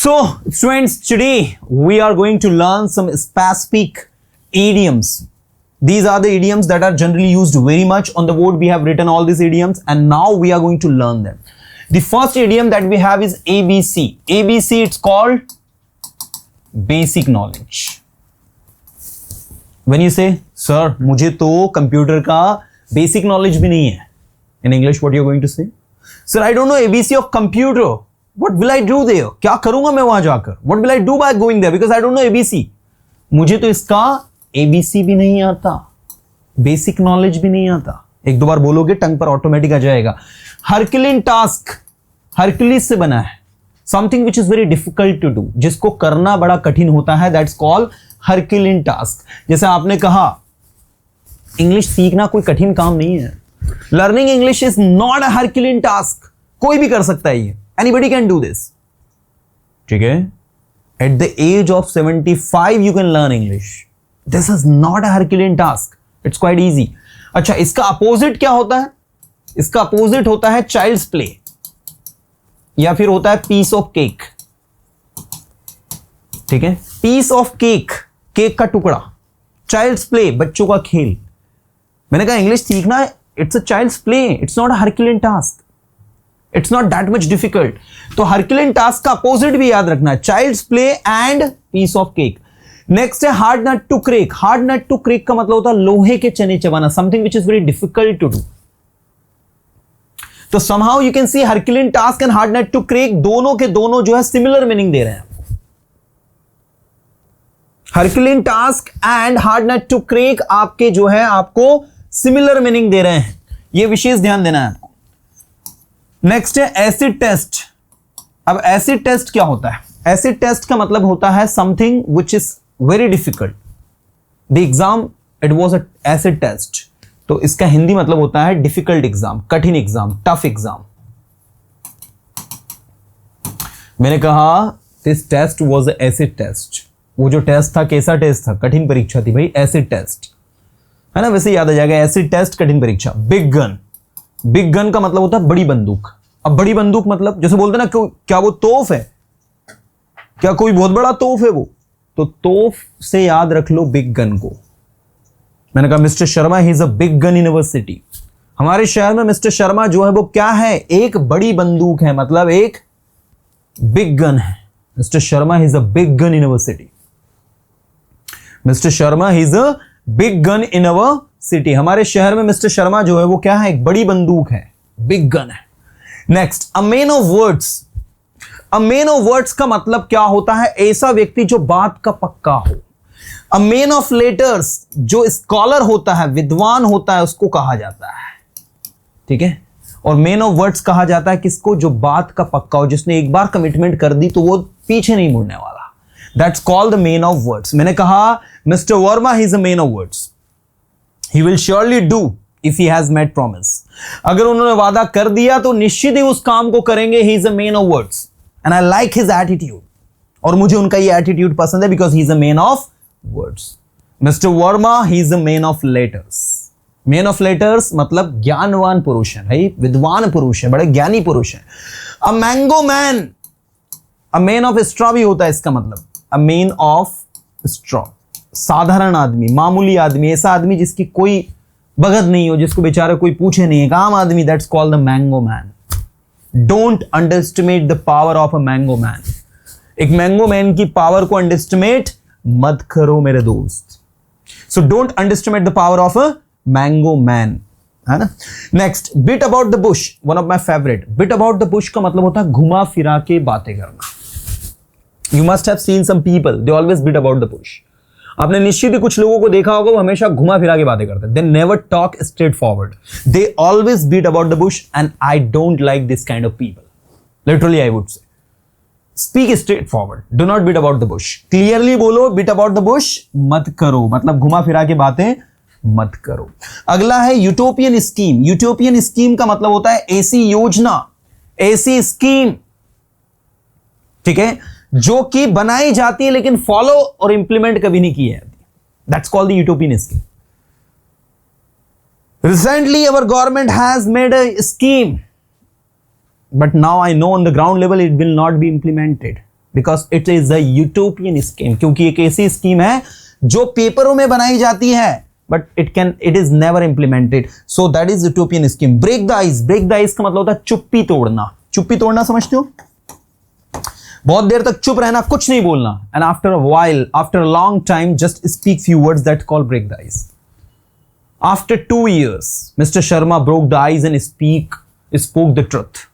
So, students, today we are going to learn some specific idioms. These are the idioms that are generally used very much on the board. We have written all these idioms and now we are going to learn them. The first idiom that we have is ABC. ABC, it's called basic knowledge. When you say, sir, मुझे तो computer का basic knowledge भी नहीं है. In English, what you are going to say? Sir, I don't know ABC of computer. What will I do there? क्या करूंगा मैं वहां जाकर? What will I do by going there? Because I don't know ABC. मुझे तो इसका ABC भी नहीं आता, बेसिक नॉलेज भी नहीं आता. एक दो बार बोलोगे टंग पर ऑटोमेटिक आ जाएगा. हरक्यूलिन टास्क, हरक्यूलिस से बना है. Something which is very difficult to do, जिसको करना बड़ा कठिन होता है, दैट्स कॉल्ड हरक्यूलिन टास्क. जैसे आपने कहा इंग्लिश सीखना कोई कठिन काम नहीं है. Learning English is not a Herculean task. कोई भी कर सकता है ये. Anybody can do this. ठीक है? At the age of 75 you can learn English. This is not a Herculean task. It's quite easy. अच्छा, इसका अपोजिट क्या होता है? इसका अपोजिट होता है child's play या फिर होता है piece of cake. ठीक है? piece of cake, केक का टुकड़ा. child's play, बच्चों का खेल. मैंने कहा इंग्लिश सीखना it's a child's play. It's not a Herculean task. It's not that much difficult. तो हरक्यूलिन टास्क का अपोजिट भी याद रखना है, child's play and piece of cake. Next है hard nut to crack. Hard nut to crack का मतलब होता है लोहे के चने चबाना, something which is very difficult to do. तो somehow you can see Herculean task and hard nut to crack दोनों के दोनों जो है सिमिलर मीनिंग दे रहे हैं. Herculean task and hard nut to crack आपके जो है आपको सिमिलर मीनिंग दे रहे हैं. यह विशेष ध्यान देना है आपको. नेक्स्ट है एसिड टेस्ट. अब एसिड टेस्ट क्या होता है? एसिड टेस्ट का मतलब होता है something which is very difficult. The exam it was a acid test. तो इसका हिंदी मतलब होता है डिफिकल्ट एग्जाम, कठिन एग्जाम, टफ एग्जाम. मैंने कहा this test was a acid test. वो जो टेस्ट था कैसा टेस्ट था? कठिन परीक्षा थी भाई, एसिड टेस्ट है ना. वैसे याद आ जाएगा एसिड टेस्ट, कठिन परीक्षा. Big gun. बिग गन का मतलब होता है बड़ी बंदूक. अब बड़ी बंदूक मतलब जैसे बोलते ना क्या वो तोफ है, क्या कोई बहुत बड़ा तोफ है वो? तो तोफ से याद रख लो बिग गन को. मैंने कहा mister Sharma he is a big gun university. हमारे शहर में मिस्टर शर्मा जो है वो क्या है? एक बड़ी बंदूक है, मतलब एक बिग गन है. Mister Sharma he is a big gun university. Mister Sharma he is a big gun in our city. हमारे शहर में मिस्टर शर्मा जो है वो क्या है? एक बड़ी बंदूक है, बिग गन है. Next, a man of words. A man of words का मतलब क्या होता है? ऐसा व्यक्ति जो बात का पक्का हो. अ मैन ऑफ लेटर्स, जो स्कॉलर होता है, विद्वान होता है, उसको कहा जाता है. ठीक है? और मैन ऑफ वर्ड्स कहा जाता है किसको? जो बात का पक्का हो, जिसने एक बार कमिटमेंट कर दी तो वो पीछे नहीं मुड़ने वाला. That's called the man of words. मैंने कहा mister Verma he is a man of words. He will surely do if he has made promise. अगर उन्होंने वादा कर दिया तो निश्चित ही उस काम को करेंगे. He is a man of words and I like his attitude. और मुझे उनका ये एटीट्यूड पसंद है because he is a man of words. Mr. Verma, he is a man of letters. Man of letters मतलब ज्ञानवान पुरुष है भाई, विद्वान पुरुष है, बड़े ज्ञानी पुरुष है. A mango man. A man of straw भी होता है इसका मतलब. A man of straw. साधारण आदमी, मामूली आदमी, ऐसा आदमी जिसकी कोई बगत नहीं हो, जिसको बेचारा कोई पूछे नहीं, एक आम आदमी. That's called the mango man. Don't underestimate the power of a mango man. एक मैंगो मैन की पावर को अंडरएस्टिमेट मत करो मेरे दोस्त. So don't underestimate the power of a mango man, है ना. Next, beat about the bush. One of my favourite. Beat about the bush का मतलब होता है घुमा फिरा के बातें करना. You must have seen some people, they always bit about the Bush. आपने निश्चित ही कुछ लोगों को देखा होगा, वो हमेशा घुमा फिरा के बातें करते हैं. They never talk straightforward. They always beat about the bush and I don't like this kind of people. Literally I would say speak straightforward, do not beat about the bush. Clearly बोलो, beat about the bush मत करो, मतलब घुमा फिरा के बातें मत करो. अगला है यूटोपियन स्कीम. यूटोपियन स्कीम का मतलब होता है ऐसी योजना, ऐसी स्कीम, ठीक है, जो कि बनाई जाती है लेकिन फॉलो और इंप्लीमेंट कभी नहीं की जाती. That's called the utopian scheme. Recently our government has made a scheme, but now I know on the ground level it will not be implemented. Because it is a utopian scheme, क्योंकि एक ऐसी scheme है जो पेपरों में बनाई जाती है but it is never implemented, so that is utopian scheme. Break the ice, break the ice का मतलब होता है चुप्पी तोड़ना. चुप्पी तोड़ना समझते हो? बहुत देर तक चुप रहना, कुछ नहीं बोलना. And after a while, after a long time, just speak few words, that call break the ice. After 2 years, mister Sharma broke the ice and spoke the truth.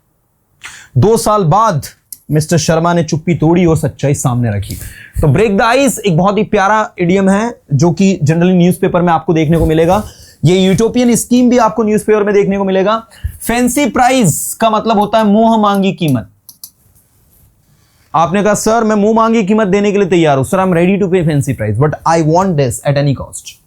2 साल बाद मिस्टर शर्मा ने चुप्पी तोड़ी और सच्चाई सामने रखी. तो ब्रेक द आइस एक बहुत ही प्यारा इडियम है जो कि जनरली न्यूज़पेपर में आपको देखने को मिलेगा. ये यूटोपियन स्कीम भी आपको न्यूज़पेपर में देखने को मिलेगा. फैंसी प्राइस का मतलब होता है मुंह मांगी कीमत. आपने कहा सर मैं मुंह मांगी कीमत देने के लिए तैयार हूं, sir I am ready to pay fancy price but I want this at any cost.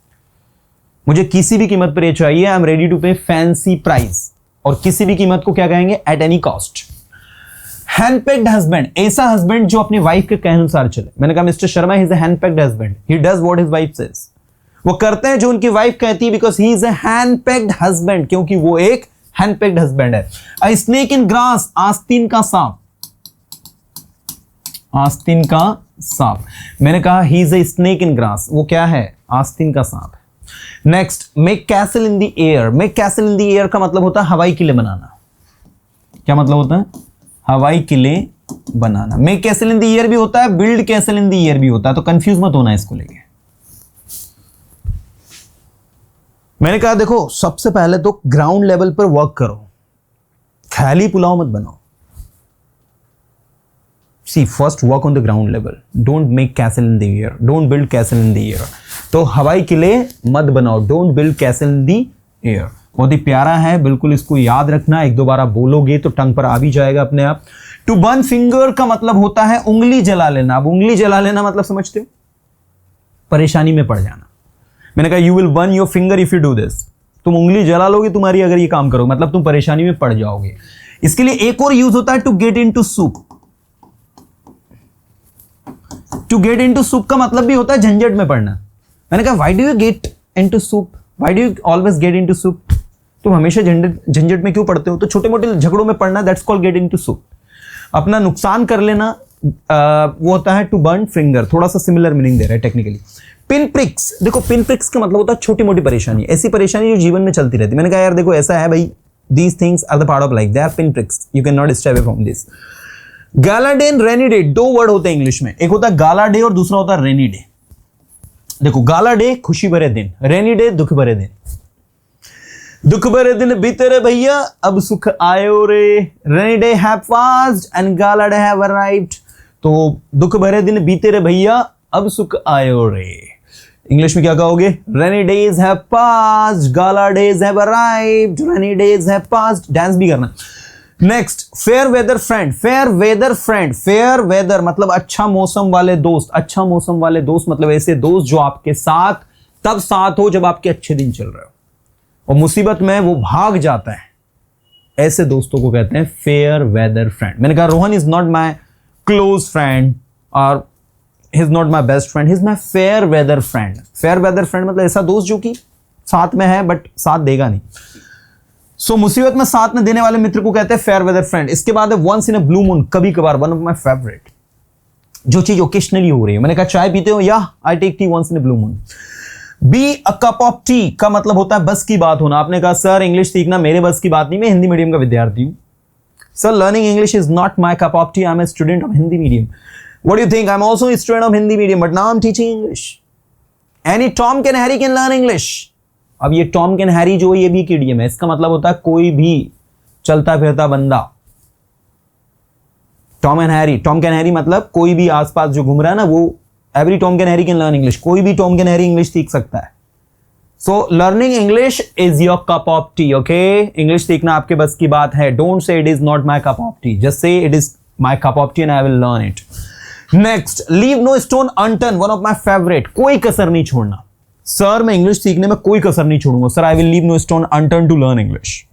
मुझे किसी भी कीमत पर ये चाहिए, I am ready to pay fancy price. और किसी भी कीमत को क्या कहेंगे? At any cost. Henpecked husband, ऐसा हस्बैंड जो अपनी वाइफ के कहने अनुसार चले. मैंने कहा mister Sharma he is a henpecked husband, he does what his wife says. वो करते हैं जो उनकी वाइफ कहती है because he is a henpecked husband, क्योंकि वो एक हैंडपेक्ड हस्बैंड है. अ स्नेक इन ग्रास, आस्तीन का सांप. आस्तीन का सांप. मैंने कहा ही is a snake in grass, वो क्या है? आस्तीन का सांप. Next, make castle in the air. Make castle in the air का मतलब होता है हवाई किले बनाना. क्या मतलब होता है? हवाई किले बनाना. Make castle in the air भी होता है, build castle in the air भी होता है, तो कंफ्यूज मत होना इसको लेके. मैंने कहा देखो सबसे पहले तो ग्राउंड लेवल पर वर्क करो, ख्याली पुलाव मत बनाओ. See, first work on the ground level. Don't make castle in the air. Don't build castle in the air. तो हवाई किले मत बनाओ. Don't build castle in the air. बहुत ही प्यारा है, बिल्कुल इसको याद रखना. 1-2 बार आप बोलोगे तो टंग पर आ भी जाएगा अपने आप. To burn finger का मतलब होता है उंगली जला लेना. अब उंगली जला लेना मतलब समझते हो? परेशानी में पड़ जाना. मैंने कहा you will burn your finger if you do this. तुम उंगली जला लोगे तुम्हारी अगर ये काम करोगे, मतलब तुम परेशानी में पड़ जाओगे. इसके लिए एक और यूज होता है to get into soup. To get into soup का मतलब भी होता है झंझट में पड़ना. मैंने कहा why do you get into soup, why do you always get into soup. तुम हमेशा झंझट में क्यों पड़ते हो? तो छोटे मोटे झगड़ों में पड़ना, that's called gate into soup. अपना नुकसान कर लेना वो होता है टू बर्न फिंगर. थोड़ा सा सिमिलर मीनिंग दे रहा है टेक्निकली. पिन प्रिक्स, देखो पिन प्रिक्स का मतलब होता है छोटी मोटी परेशानी, ऐसी परेशानी जो जीवन में चलती रहती है. मैंने कहा यार देखो ऐसा है भाई, these things are the part of life, they are pin pricks, you can not stay away from this. Gala day and rainy day, 2 word होते हैं इंग्लिश में. एक होता है गाला डे और दूसरा होता है रेनी डे. देखो गाला डे खुशी भरे दिन, रेनी डे दुख भरे दिन. दुख भरे दिन बीते रे भैया अब सुख आयो रे. Rainy day have passed and gala day have arrived. तो दुख भरे दिन बीते रे भैया अब सुख आयो रे. इंग्लिश में क्या कहोगे? Rainy days have passed, gala days have arrived, rainy days have passed. Dance भी करना. Next, fair weather friend. Fair weather friend, fair weather मतलब अच्छा मौसम वाले दोस्त. अच्छा मौसम वाले दोस्त मतलब ऐसे दोस्त जो आपके साथ तब साथ हो जब आपके अच्छे दिन चल रहे हो और मुसीबत में वो भाग जाता है. ऐसे दोस्तों को कहते हैं फेयर वेदर फ्रेंड. मैंने कहा Rohan is not my close friend और he is not my best friend, he is my fair weather friend. Fair weather friend मतलब ऐसा दोस्त जो कि साथ में है बट साथ देगा नहीं. सो मुसीबत में साथ में देने वाले मित्र को कहते हैं फेयर वेदर फ्रेंड. इसके बाद है once in a blue moon, कभी कभार, वन ऑफ माय फेवरेट. जो चीज ओकेशनली हो रही है. मैंने कहा चाय पीते हो? या I take tea once in a blue moon. Be a cup of tea का मतलब होता है बस की बात होना. आपने कहा सर इंग्लिश सीखना मेरे बस की बात नहीं, मैं हिंदी मीडियम का विद्यार्थी हूं. Sir learning English is not my cup of tea, I am a student of Hindi medium. What do you think? I am also a student of Hindi medium but now I am teaching English. Any Tom can Harry can learn English. अब ये Tom can Harry जो है ये भी एक idiom है. इसका मतलब होता है कोई भी चलता फिरता बंदा. Tom and Harry, Tom can Harry मतलब कोई भी आसपास जो घूम रहा है ना, वो every Tom can Harry can learn English. कोई भी टॉम कैन हैरी इंग्लिश सीख सकता है. So learning English is your cup of tea. Okay, English सीखना आपके बस की बात है. Don't say it is not my cup of tea, just say it is my cup of tea and I will learn it. Next, leave no stone unturned, one of my favourite. कोई कसर नहीं छोड़ना. Sir मैं English सीखने में कोई कसर नहीं छोड़ूंगा. Sir I will leave no stone unturned to learn English.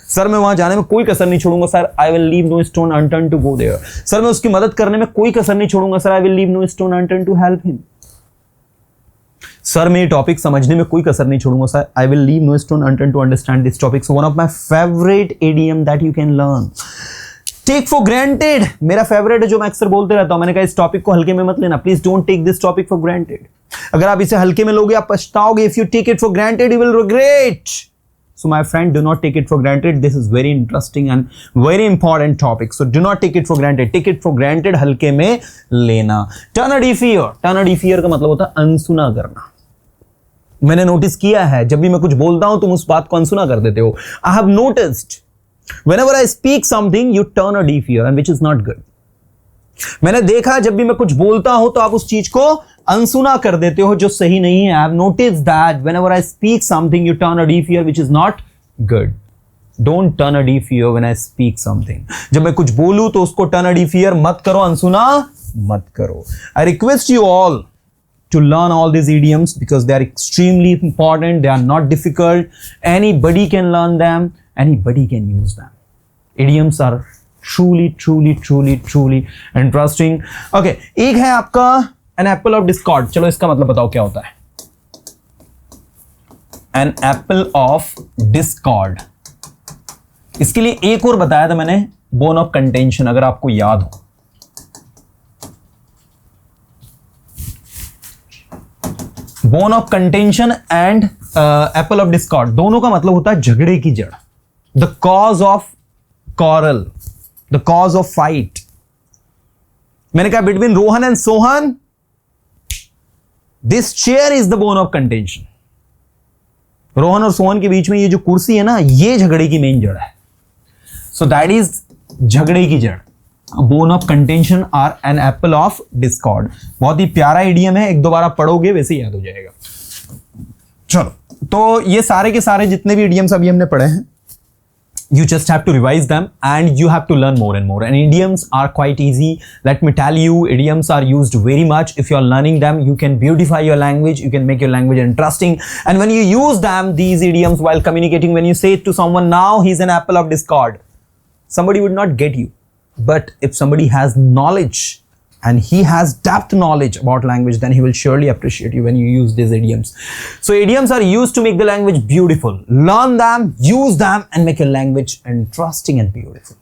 Sir मैं वहां जाने में कोई कसर नहीं छोड़ूंगा. Sir I will leave no stone unturned to go there. Sir मैं उसकी मदद करने में कोई कसर नहीं छोड़ूंगा. Sir I will leave no stone unturned to help him. Sir मैं ये टॉपिक समझने में कोई कसर नहीं छोड़ूंगा. Sir I will leave no stone unturned to understand this topic. So one of my favourite idiom that you can learn. Take for granted मेरा फेवरेट है, जो मैं अक्सर बोलते रहता हूं। मैंने कहा इस टॉपिक को हल्के में मत लेना, please don't take this topic for granted. अगर आप इसे हल्के में लोगे आप पछताओगे। If you take it for granted you will regret. So my friend, do not take it for granted. This is very interesting and very important topic. So do not take it for granted. Take it for granted हल्के में लेना। Turn a deaf ear. Turn a deaf ear का मतलब होता है अनसुना करना। मैंने नोटिस किया है जब भी मैं कुछ बोलता हूं तुम उस बात को अनसुना कर देते हो। I have noticed whenever I speak something you turn a deaf ear and which is not good. मैंने देखा जब भी मैं कुछ बोलता हूं तो आप उस चीज को अनसुना कर देते हो जो सही नहीं है। I have noticed that whenever I speak something you turn a deaf ear which is not good. Don't turn a deaf ear when I speak something. जब मैं कुछ बोलूं तो उसको turn a deaf ear मत करो, अनसुना मत करो। I request you all to learn all these idioms because they are extremely important. They are not difficult. Anybody can learn them. Anybody can use them. Idioms are truly interesting. Okay, एक है आपका an apple of discord. चलो इसका मतलब बताओ क्या होता है। An apple of discord. इसके लिए एक और बताया था मैंने, bone of contention, अगर आपको याद हो। bone of contention and apple of discord दोनों का मतलब होता है झगड़े की जड़। The cause of quarrel, the cause of fight. मैंने कहा between Rohan and Sohan this chair is the bone of contention. Rohan और सोहन के बीच में ये जो कुर्सी है ना, ये झगड़े की मेन जड़ है। So that is झगड़े की जड़। Bone of contention or an apple of discord. बहुत ही प्यारा इडियम है, एक दो बार आप पढ़ोगे वैसे याद हो जाएगा। चलो, तो ये सारे के सारे जितने भी इडियम्स अभी हमने पढ़े हैं, you just have to revise them and you have to learn more and more. And idioms are quite easy. Let me tell you, idioms are used very much. If you are learning them, you can beautify your language. You can make your language interesting. And when you use them, these idioms while communicating, when you say to someone, now he's an apple of discord, somebody would not get you. But if somebody has knowledge and he has depth knowledge about language, then he will surely appreciate you when you use these idioms. So idioms are used to make the language beautiful. Learn them, use them, and make your language interesting and beautiful.